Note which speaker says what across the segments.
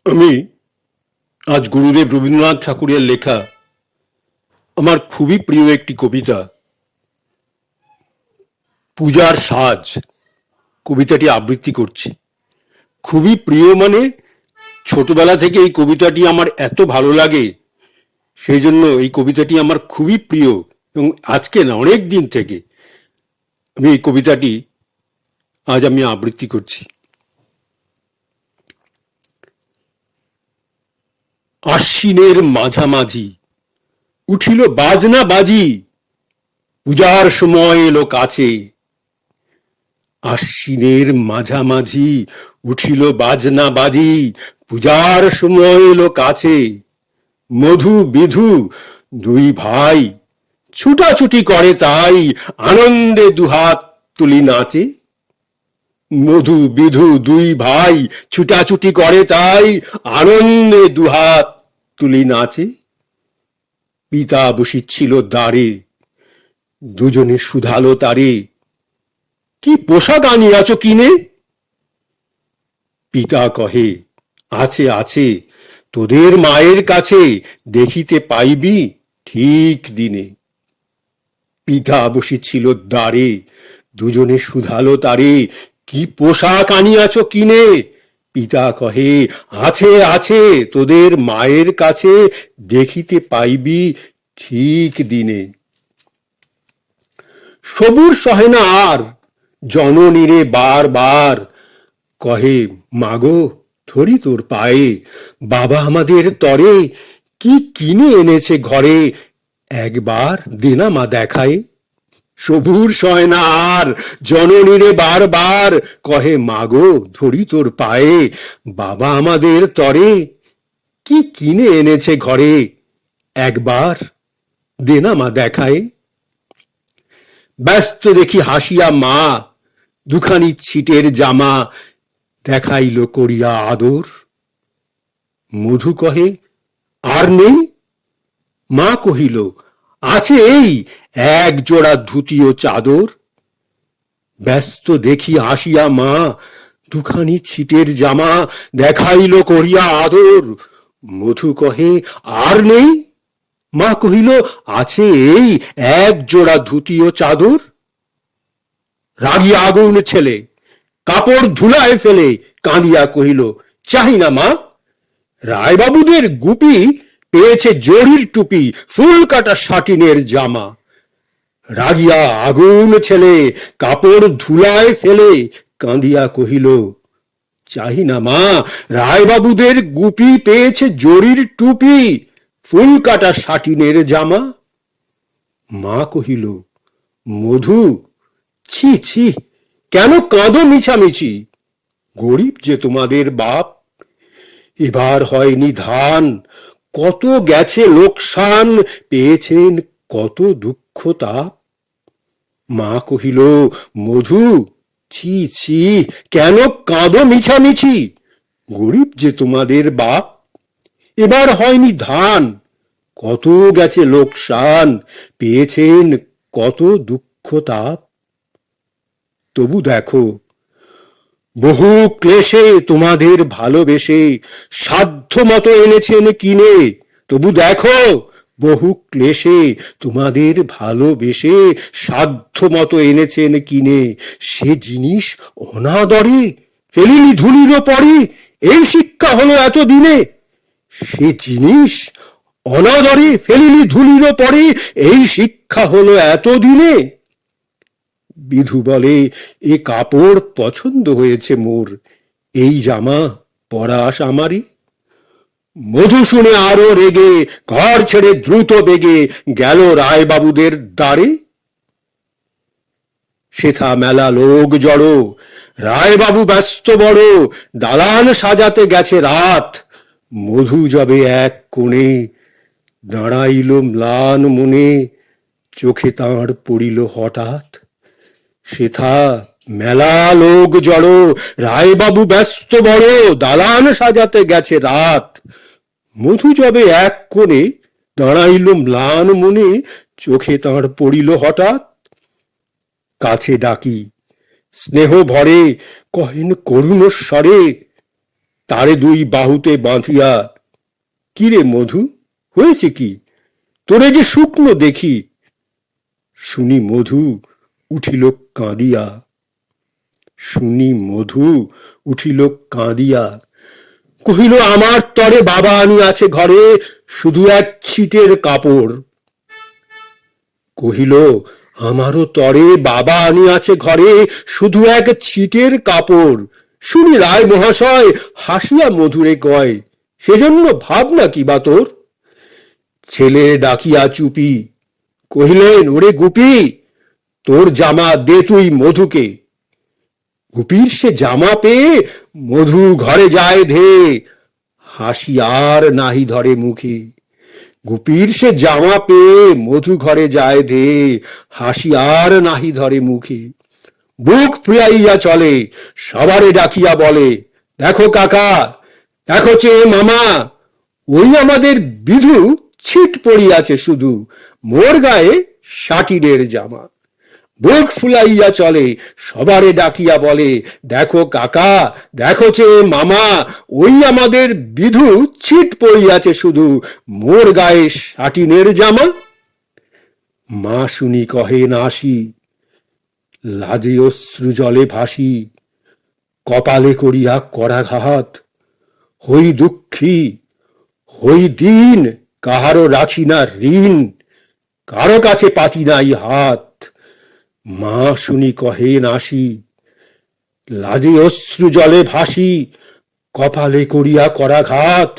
Speaker 1: আমি আজ গুরুদেব রবীন্দ্রনাথ ঠাকুরের লেখা আমার খুবই প্রিয় একটি কবিতা পূজার সাজ কবিতাটি আবৃত্তি করছি। খুবই প্রিয় মানে ছোটবেলা থেকে এই কবিতাটি আমার এত ভালো লাগে, সেই জন্য এই কবিতাটি আমার খুবই প্রিয় এবং আজকে না অনেক দিন থেকে আমি এই কবিতাটি আজ আমি আবৃত্তি করছি। আশ্বিনের মাঝামাঝি উঠিল বাজনা বাজি, পূজার সময় এলো কাছে। আশ্বিনের মাঝামাঝি উঠিল বাজনা বাজি, পূজার সময় এলো কাছে। মধু বিধু দুই ভাই ছুটাছুটি করে তাই, আনন্দে দুহাত তুলি নাচে। মধু বিধু দুই ভাই ছুটাছুটি করে তাই, আনন্দে দুহাত তুলি নাচে। পিতা বসিচ্ছিল দ্বারে, দুজনে শুধালো তারে, কি পোশাক আনিয়াছ কিনে? পিতা কহে, আছে আছে তোদের মায়ের কাছে, দেখিতে পাইবি ঠিক দিনে। পিতা বসিছিল দ্বারে, দুজনে শুধালো তারে, কি পোশাক আনিয়াছ কিনে? পিতা কহে, আছে আছে তোদের মায়ের কাছে, দেখিতে পাইবি ঠিক দিনে। সবুর সহে না আর, জননীরে বার বার কহে, মাগো ধরি তোর পায়ে, বাবা আমাদের তরে কি কিনে এনেছে ঘরে, একবার দেনা মা দেখায়। সবুর সয় না আর, জননীরে বার বার কহে, মাগো ধরি তোর পায়ে, বাবা আমাদের তরে কি কিনে এনেছে ঘরে, একবার দেনা মা দেখায়। ব্যস্ত দেখি হাসিয়া মা, দুখানি ছিটের জামা দেখাইল করিয়া আদর। মধু কহে, আর নেই? মা কহিল, আছে এই এক জোড়া ধুতি ও চাদর। ব্যস্ত দেখি হাসিয়া মা, দুখানি ছিটের জামা দেখাইল করিয়া আদর। মধু কহে, আর নেই? মা কহিল, আছে এই এক জোড়া ধুতি ও চাদর। রাগি আগুন ছেলে কাপড় ধুলায় ফেলে কাঁদিয়া কহিল, চাহি না মা। রায়বাবুদের গুপি পেয়েছে জরির টুপি, ফুল কাটা সাটিনের জামা। রাগিয়া আগুন ছেলে কাপড় ধুলায় ফেলে কাঁদিয়া কহিল, চাহি না মা। রায়বাবুদের গুপি পেয়েছে জরির টুপি, ফুল কাটা সাটিনের জামা। মা কহিল, মধু ছি ছি, কেন কাঁদো মিছামিছি? গরিব যে তোমাদের বাপ, এবার হয়নি ধান, কত গেছে লোকসান, পেয়েছেন কত দুঃখ তাপ। মা কহিল, মধু ছি ছি, কেন কাঁদো মিছামিছি? গরিব যে তোমাদের বাপ, এবার হয়নি ধান, কত গেছে লোকসান, পেয়েছেন কত দুঃখ তাপ। তবু দেখো বহু ক্লেশে তোমাদের ভালোবেসে সাধ্য মতো এনেছেন কিনে। তবু দেখো বহু ক্লেশে তোমাদের ভালোবেসে সাধ্য মতো এনেছেন কিনে। সে জিনিস অনাদরে ফেলিনি ধুলির পরে, এই শিক্ষা হলো এতদিনে। সে জিনিস অনাদরে ফেলিনি ধুলির পরে, এই শিক্ষা হলো এতদিনে। বিধু বলে, এ কাপড় পছন্দ হয়েছে মোর, এই জামা পরাস আমারই। মধু শুনে আরো রেগে ঘর ছেড়ে দ্রুত বেগে গেল রায়বাবুদের দ্বারে। সেথা মেলা লোক জড়ো, রায়বাবু ব্যস্ত বড়, দালান সাজাতে গেছে রাত। মধু যাবে এক কোণে, দাঁড়াইল ম্লান মনে, চোখে তাঁর পড়িল হঠাৎ। সেথা মেলা লোক জড়ো, রায়বাবু ব্যস্ত বড়, দালান সাজাতে গেছে রাত। মধু যাবে এক কোণে, দাঁড়াইল ম্লান মনে, চোখে তাঁর পড়িল হঠাৎ। কাছে ডাকি স্নেহ ভরে কহেন করুণ স্বরে, তারে দুই বাহুতে বাঁধিয়া। কিরে মধু, হয়েছে কি? তোরে যে শুকনো দেখি। শুনি মধু উঠিল কাঁদিয়া। শুনি মধু উঠিল কাঁদিয়া। কহিল, আমার তরে বাবা আনিয়াছে ঘরে শুধু এক ছিটের কাপড়। কহিল, আমারও তরে বাবা আনিয়াছে ঘরে শুধু এক ছিটের কাপড়। শুনি রায় মহাশয় হাসিয়া মধুরে কয়, সেজন্য ভাবনা কি বা তোর? ছেলে ডাকিয়া চুপি কহিলেন, ওরে গুপি, তোর জামা দে তুই মধুকে। গুপির সে জামা পেয়ে মধু ঘরে যায় ধে, হাসি আর নাহি ধরে মুখে। গুপির সে জামা পেয়ে মধু ঘরে যায় ধে, হাসি আর নাহি ধরে মুখে। বুক ফুলাইয়া চলে, সবারে ডাকিয়া বলে, দেখো কাকা, দেখো চেয়ে মামা, ওই আমাদের বিধু ছিট পড়িয়াছে শুধু, মোর গায়ে সাটিনের জামা। বুক ফুলাইয়া চলে, সবারে ডাকিয়া বলে, দেখো কাকা, দেখো চেয়ে মামা, ওই আমাদের বিধু ছিট পড়িয়াছে শুধু, মোর গায়ে সাটিনের জামা। মা শুনি কহে নাসি, লাজে অশ্রু জলে ভাসি, কপালে করিয়া করাঘাত। হই দুঃখী, হই দিন, কাহারও রাখি না ঋণ, কারো কাছে পাতি নাই হাত। মা শুনি কহে নাসি, লাজে অশ্রু জলে ভাসি, কপালে করিয়া করাঘাত।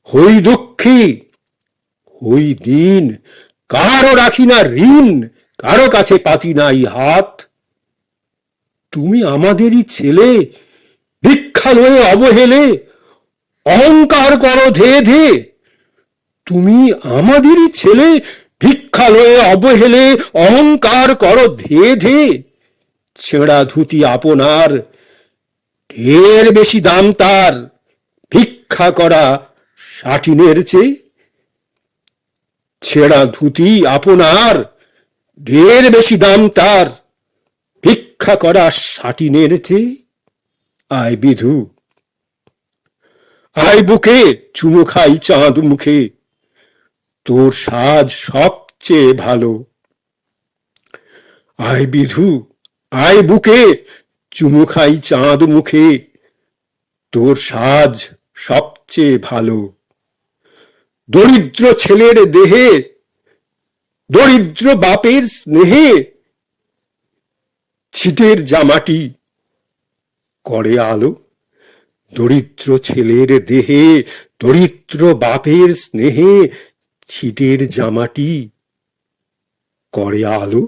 Speaker 1: হই দুঃখী, হই দিন, কারো রাখি না ঋণ, কারো কাছে পাতি নাই হাত। তুমি আমাদেরই ছেলে, ভিক্ষা লয়ে অবহেলে অহংকার করো ধে ধে। তুমি আমাদেরই ছেলে, ভিক্ষা লয়ে অবহেলে অহংকার করো ধে ধে। ছেঁড়া ধুতি আপনার, ঢের বেশি দাম তার, ভিক্ষা করা সাটিনের চেয়ে। ছেঁড়া ধুতি আপনার, ঢের বেশি দাম তার, ভিক্ষা করা সাটিনের চেয়ে। আয় বিধু, আয় বুকে চুমু খাই চাঁদ মুখে, তোর সাজ সবচেয়ে ভালো। আয় বিধু, আয় বুকে চুমু খাই চাঁদ মুখে, তোর সাজ সবচেয়ে ভালো। দরিদ্র ছেলের দেহে, দরিদ্র বাপের স্নেহে, ছিটের জামাটি করে আলো। দরিদ্র ছেলের দেহে, দরিদ্র বাপের স্নেহে, ছিটের জামাটি করে আলো।